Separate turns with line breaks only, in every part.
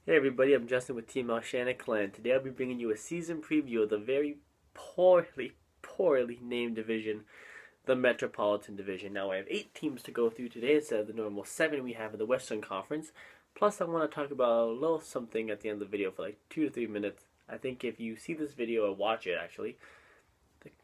Hey everybody, I'm Justin with Team Clan. Today I'll be bringing you a season preview of the very poorly named division, the Metropolitan Division. Now I have 8 teams to go through today instead of the normal 7 we have in the Western Conference. Plus I want to talk about a little something at the end of the video for like 2 to 3 minutes. I think if you see this video or watch it actually,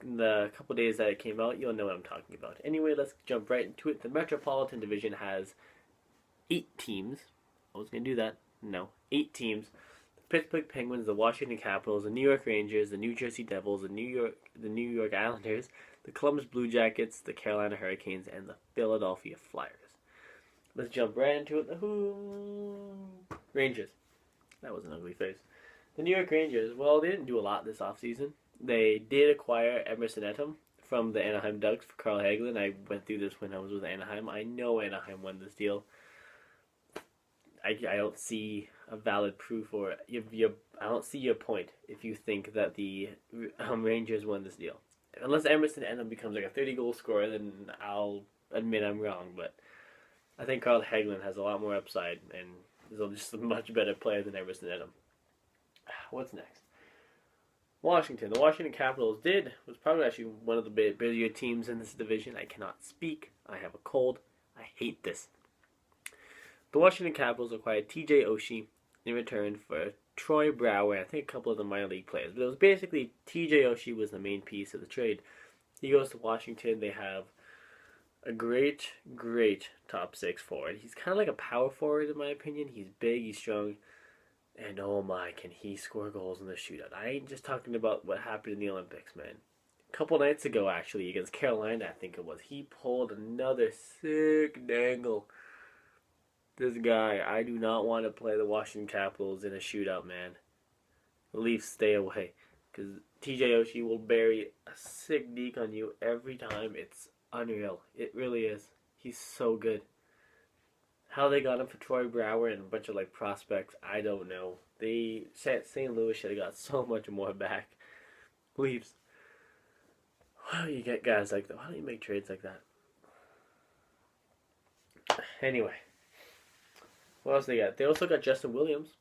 the couple days that it came out, you'll know what I'm talking about. Anyway, let's jump right into it. The Metropolitan Division has 8 teams. I was going to do that. No, 8 teams: the Pittsburgh Penguins, the Washington Capitals, the New York Rangers, the New Jersey Devils, the New York Islanders, the Columbus Blue Jackets, the Carolina Hurricanes, and the Philadelphia Flyers. Let's jump right into it. The Rangers. That was an ugly face. The New York Rangers, well, they didn't do a lot this offseason. They did acquire Emerson Etem from the Anaheim Ducks for Carl Hagelin. I went through this when I was with Anaheim. I know Anaheim won this deal. I don't see a valid proof, or I don't see your point if you think that the Rangers won this deal. Unless Emerson Etem becomes like a 30-goal scorer, then I'll admit I'm wrong. But I think Carl Hagelin has a lot more upside and is just a much better player than Emerson Etem. What's next? Washington. The Washington Capitals was probably actually one of the busier teams in this division. I cannot speak. I have a cold. I hate this. The Washington Capitals acquired T.J. Oshie in return for Troy Brouwer and I think a couple of the minor league players. But it was basically T.J. Oshie was the main piece of the trade. He goes to Washington. They have a great top 6 forward. He's kind of like a power forward in my opinion. He's big, he's strong, and oh my, can he score goals in the shootout. I ain't just talking about what happened in the Olympics, man. A couple nights ago, actually, against Carolina, I think it was, he pulled another sick dangle. This guy, I do not want to play the Washington Capitals in a shootout, man. The Leafs, stay away. Because TJ Oshie will bury a sick deke on you every time. It's unreal. It really is. He's so good. How they got him for Troy Brouwer and a bunch of like prospects, I don't know. St. Louis should have got so much more back. Leafs. Why don't you get guys like that? Why don't you make trades like that? Anyway. What else they got? They also got Justin Williams,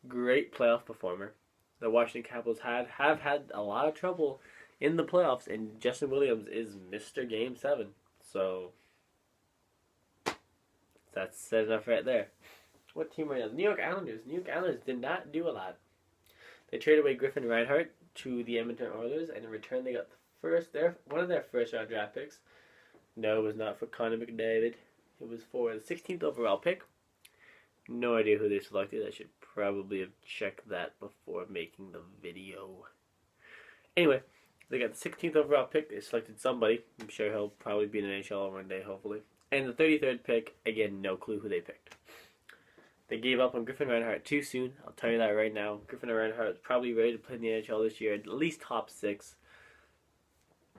great playoff performer. The Washington Capitals have had a lot of trouble in the playoffs, and Justin Williams is Mr. Game 7. So that's said enough right there. What team are you on? New York Islanders. New York Islanders did not do a lot. They traded away Griffin Reinhart to the Edmonton Oilers, and in return they got one of their first round draft picks. No, it was not for Connor McDavid. It was for the 16th overall pick. No idea who they selected. I should probably have checked that before making the video. Anyway, they got the 16th overall pick. They selected somebody. I'm sure he'll probably be in the NHL one day, hopefully. And the 33rd pick, again, no clue who they picked. They gave up on Griffin Reinhart too soon. I'll tell you that right now. Griffin Reinhart is probably ready to play in the NHL this year, at least top 6.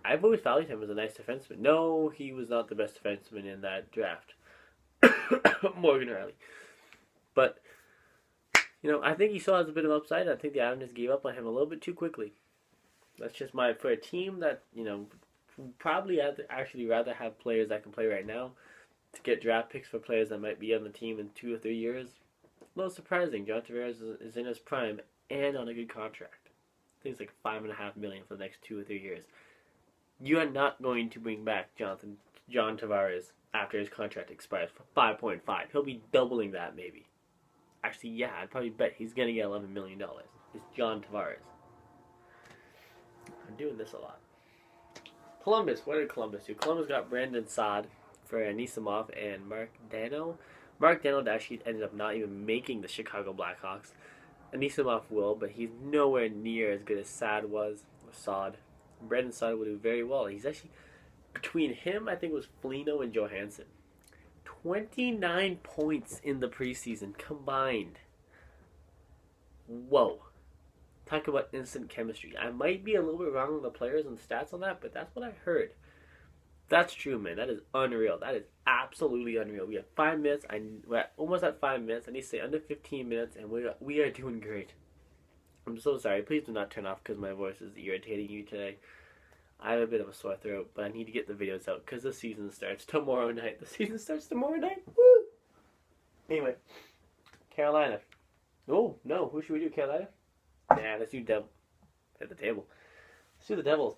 I've always valued him as a nice defenseman. No, he was not the best defenseman in that draft. Morgan Riley. But, I think he still has a bit of upside. I think the Islanders gave up on him a little bit too quickly. That's just for a team that, probably rather have players that can play right now to get draft picks for players that might be on the team in 2 or 3 years. A little surprising. John Tavares is in his prime and on a good contract. I think it's like $5.5 million for the next 2 or 3 years. You are not going to bring back John Tavares after his contract expires for 5.5. He'll be doubling that maybe. Actually, yeah, I'd probably bet he's going to get $11 million. It's John Tavares. I'm doing this a lot. Columbus. What did Columbus do? Columbus got Brandon Saad for Anisimov and Mark Dano. Mark Dano actually ended up not even making the Chicago Blackhawks. Anisimov will, but he's nowhere near as good as Saad was. Saad. Brandon Saad will do very well. He's actually, between him, I think it was Foligno and Johansson. 29 points in the preseason combined. Whoa. Talk about instant chemistry. I might be a little bit wrong on the players and stats on that, but that's what I heard. That's true, man. That is unreal. That is absolutely unreal. We have 5 minutes. We're almost at 5 minutes. I need to say under 15 minutes, and we are doing great. I'm so sorry. Please do not turn off because my voice is irritating you today. I have a bit of a sore throat, but I need to get the videos out because the season starts tomorrow night. The season starts tomorrow night? Woo! Anyway, Carolina. Oh, no. Who should we do? Carolina? Nah, let's do Devil. At the table. Let's do the Devils.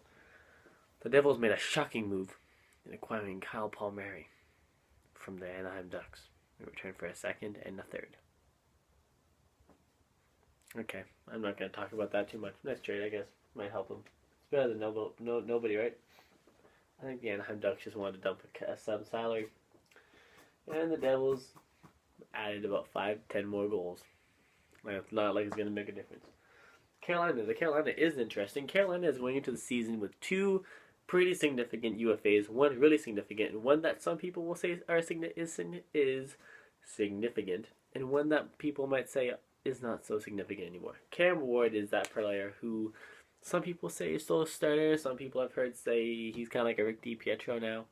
The Devils made a shocking move in acquiring Kyle Palmieri from the Anaheim Ducks in return for a second and a third. Okay, I'm not going to talk about that too much. Nice trade, I guess. Might help them. It's better than nobody, right? I think the Anaheim Ducks just wanted to dump some salary. And the Devils added about 5-10 more goals. It's not like it's going to make a difference. The Carolina is interesting. Carolina is going into the season with two pretty significant UFAs. One really significant, and one that some people will say is significant, and one that people might say is not so significant anymore. Cam Ward is that player who some people say is still a starter. Some people I've heard say he's kind of like a Rick DiPietro now.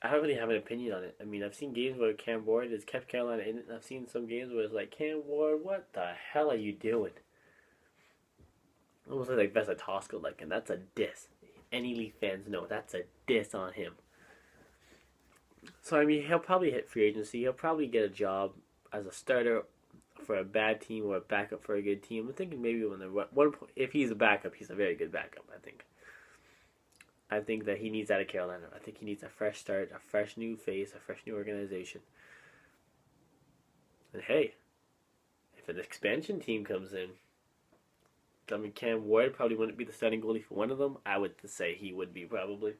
I don't really have an opinion on it. I mean, I've seen games where Cam Ward has kept Carolina in it, and I've seen some games where it's like, Cam Ward, what the hell are you doing? Almost like Vesa Tosca, and that's a diss. Any Leaf fans know that's a diss on him. So, I mean, he'll probably hit free agency. He'll probably get a job as a starter for a bad team or a backup for a good team. I'm thinking maybe if he's a backup, he's a very good backup, I think. I think that he needs out of Carolina. I think he needs a fresh start, a fresh new face, a fresh new organization. And hey, if an expansion team comes in, I mean, Cam Ward probably wouldn't be the starting goalie for one of them. I would say he would be probably.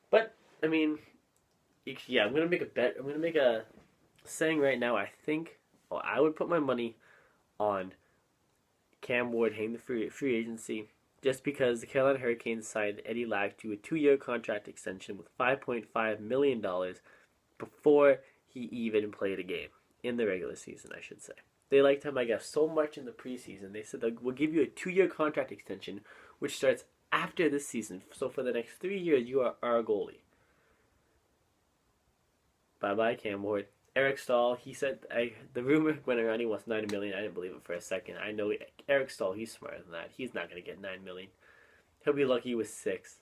But, I mean, yeah, I'm going to make a bet. I'm going to make a saying right now. I would put my money on Cam Ward hitting the free agency. Just because the Carolina Hurricanes signed Eddie Lack to a 2-year contract extension with $5.5 million before he even played a game. In the regular season, I should say. They liked him, I guess, so much in the preseason. They said, we'll give you a 2-year contract extension, which starts after this season. So for the next 3 years, you are our goalie. Bye-bye, Cam Ward. Eric Stahl, he said, the rumor went around he wants $9 million. I didn't believe it for a second. I know Eric Stahl, he's smarter than that. He's not going to get $9 million. He'll be lucky with 6.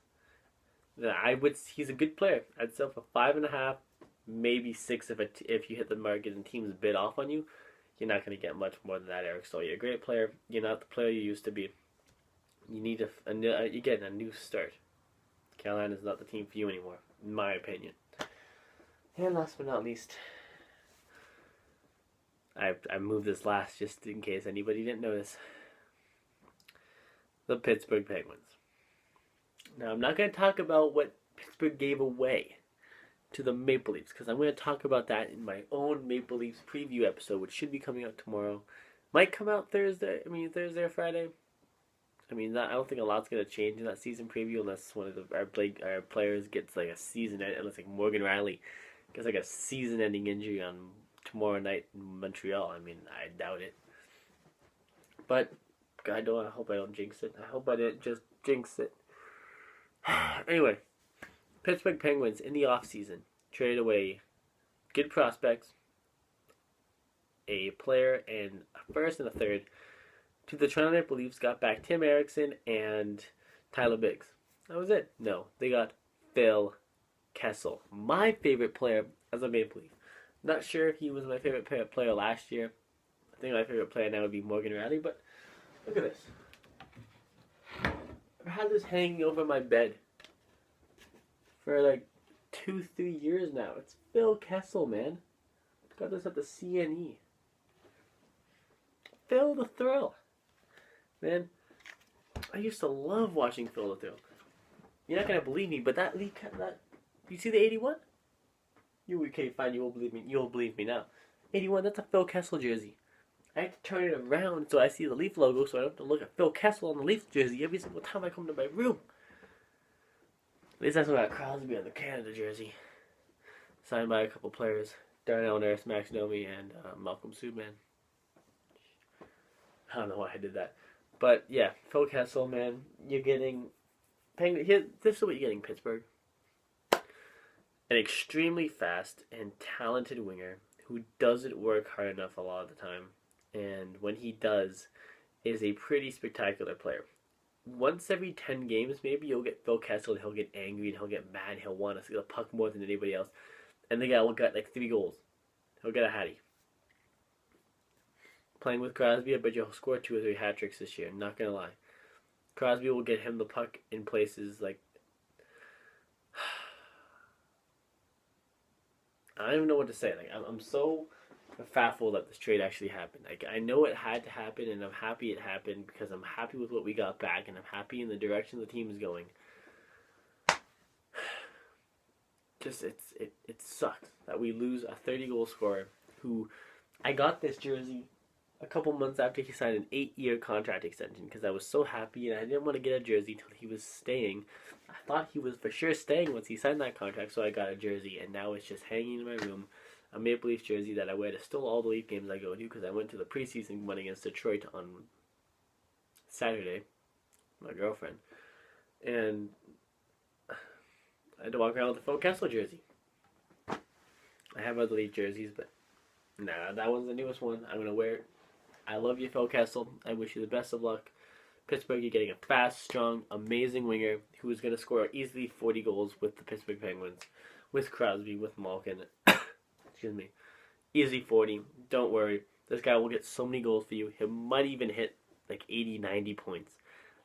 He's a good player. I'd sell for 5.5, maybe 6 if you hit the market and teams bid off on you. You're not going to get much more than that, Eric Stahl. You're a great player. You're not the player you used to be. You need you're getting a new start. Carolina's not the team for you anymore, in my opinion. And last but not least, I moved this last just in case anybody didn't notice. The Pittsburgh Penguins. Now, I'm not going to talk about what Pittsburgh gave away to the Maple Leafs, because I'm going to talk about that in my own Maple Leafs preview episode, which should be coming out tomorrow. Might come out Thursday or Friday. I don't think a lot's going to change in that season preview unless one of our players gets like a season, unless like Morgan Riley gets like a season-ending injury on tomorrow night in Montreal. I doubt it. But I hope I don't jinx it. I hope I didn't just jinx it. Anyway, Pittsburgh Penguins in the offseason traded away good prospects, a player, and a first and a third to the Toronto Maple Leafs. Got back Tim Erickson and Tyler Biggs. That was it. No, they got Phil Kessel, my favorite player as a Maple Leaf. Not sure if he was my favorite player last year. I think my favorite player now would be Morgan Riley, but look at this. I've had this hanging over my bed for like 2-3 years now. It's Phil Kessel, man. Got this at the CNE. Phil the Thrill. Man, I used to love watching Phil the Thrill. You're not going to believe me, but that you see the 81? Okay, fine, you won't believe me. You'll believe me now. 81, that's a Phil Kessel jersey. I have to turn it around so I see the Leaf logo, so I don't have to look at Phil Kessel on the Leaf jersey every single time I come to my room. At least that's what got Crosby on the Canada jersey. Signed by a couple players. Darnell Nurse, Max Domi, and Malcolm Subban. I don't know why I did that. But yeah, Phil Kessel, man. You're getting... This is what you're getting, Pittsburgh. An extremely fast and talented winger who doesn't work hard enough a lot of the time. And when he does, is a pretty spectacular player. Once every 10 games, maybe you'll get Phil Kessel, and he'll get angry, and he'll get mad, and he'll want to see the puck more than anybody else. And the guy will get like 3 goals. He'll get a hattie. Playing with Crosby, I bet you'll score 2 or 3 hat tricks this year. Not gonna lie. Crosby will get him the puck in places like I don't even know what to say. Like I'm so baffled that this trade actually happened. Like I know it had to happen, and I'm happy it happened because I'm happy with what we got back, and I'm happy in the direction the team is going. Just it sucks that we lose a 30-goal scorer who I got this jersey a couple months after he signed an 8-year contract extension because I was so happy and I didn't want to get a jersey until he was staying. I thought he was for sure staying once he signed that contract, so I got a jersey, and now it's just hanging in my room. A Maple Leaf jersey that I wear to still all the Leaf games I go to because I went to the preseason one against Detroit on Saturday, my girlfriend, and I had to walk around with a Phil Kessel jersey. I have other Leaf jerseys, but nah, that one's the newest one. I'm going to wear it. I love you, Phil Kessel. I wish you the best of luck. Pittsburgh, you're getting a fast, strong, amazing winger who is going to score easily 40 goals with the Pittsburgh Penguins, with Crosby, with Malkin. Excuse me. Easy 40. Don't worry. This guy will get so many goals for you. He might even hit like 80, 90 points.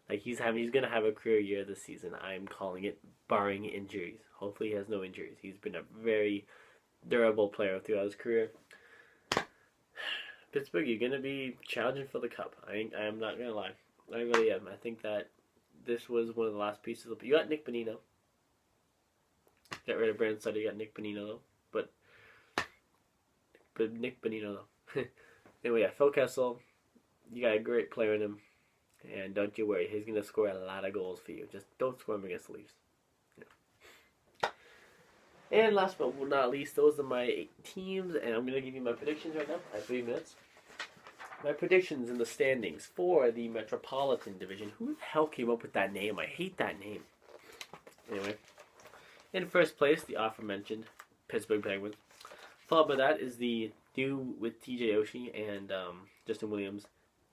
Like he's going to have a career year this season. I'm calling it, barring injuries. Hopefully he has no injuries. He's been a very durable player throughout his career. Pittsburgh, you're going to be challenging for the cup. I'm not going to lie. I really am. I think that this was one of the last pieces. You got Nick Bonino. Got rid of Brandon Sutter. You got Nick Bonino, though. But Nick Bonino, though. Anyway, yeah, Phil Kessel, you got a great player in him. And don't you worry. He's going to score a lot of goals for you. Just don't score him against the Leafs. Yeah. And last but not least, those are my 8 teams. And I'm going to give you my predictions right now. I have 3 minutes. My predictions in the standings for the Metropolitan Division. Who the hell came up with that name? I hate that name. Anyway, in first place, the aforementioned Pittsburgh Penguins. Followed by that is the new with TJ Oshie and Justin Williams,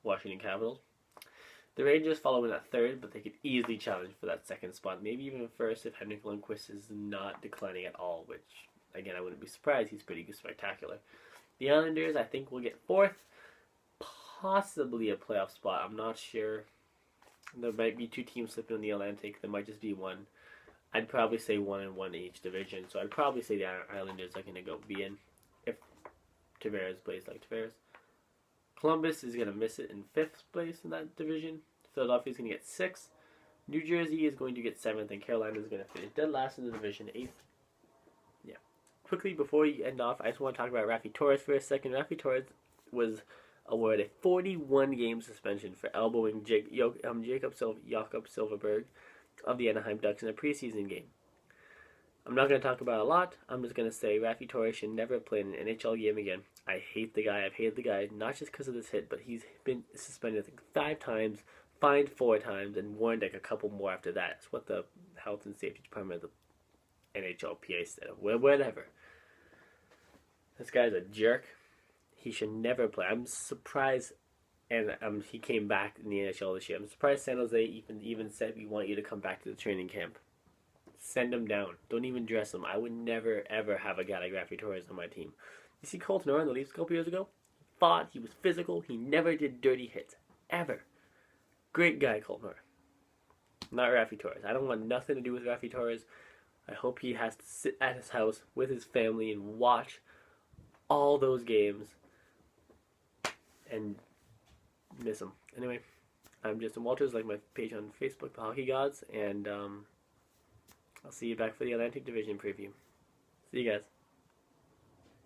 Washington Capitals. The Rangers follow in at third, but they could easily challenge for that second spot. Maybe even first if Henrik Lundqvist is not declining at all, which, again, I wouldn't be surprised. He's pretty spectacular. The Islanders, I think, will get fourth. Possibly a playoff spot. I'm not sure. There might be 2 teams slipping in the Atlantic. There might just be one. I'd probably say 1 and 1 in each division. So I'd probably say the Islanders are going to be in if Tavares plays like Tavares. Columbus is going to miss it in 5th place in that division. Philadelphia is going to get 6th. New Jersey is going to get 7th. And Carolina is going to finish dead last in the division, 8th. Yeah. Quickly, before you end off, I just want to talk about Raffi Torres for a second. Raffi Torres was awarded a 41-game suspension for elbowing Jacob Silverberg of the Anaheim Ducks in a preseason game. I'm not going to talk about it a lot. I'm just going to say Raffi Torres should never play in an NHL game again. I hate the guy. I've hated the guy, not just because of this hit, but he's been suspended, I think, 5 times, fined 4 times, and warned like a couple more after that. It's what the Health and Safety Department of the NHLPA said. Whatever. This guy's a jerk. He should never play. I'm surprised, and he came back in the NHL this year. I'm surprised San Jose even said, we want you to come back to the training camp. Send him down. Don't even dress him. I would never, ever have a guy like Raffi Torres on my team. You see Colton Orr in the Leafs a couple years ago? He fought. He was physical. He never did dirty hits. Ever. Great guy, Colton Orr. Not Raffi Torres. I don't want nothing to do with Raffi Torres. I hope he has to sit at his house with his family and watch all those games and miss him. Anyway, I'm Justin Walters, like my page on Facebook, The Hockey Gods, and I'll see you back for the Atlantic Division preview. See you guys.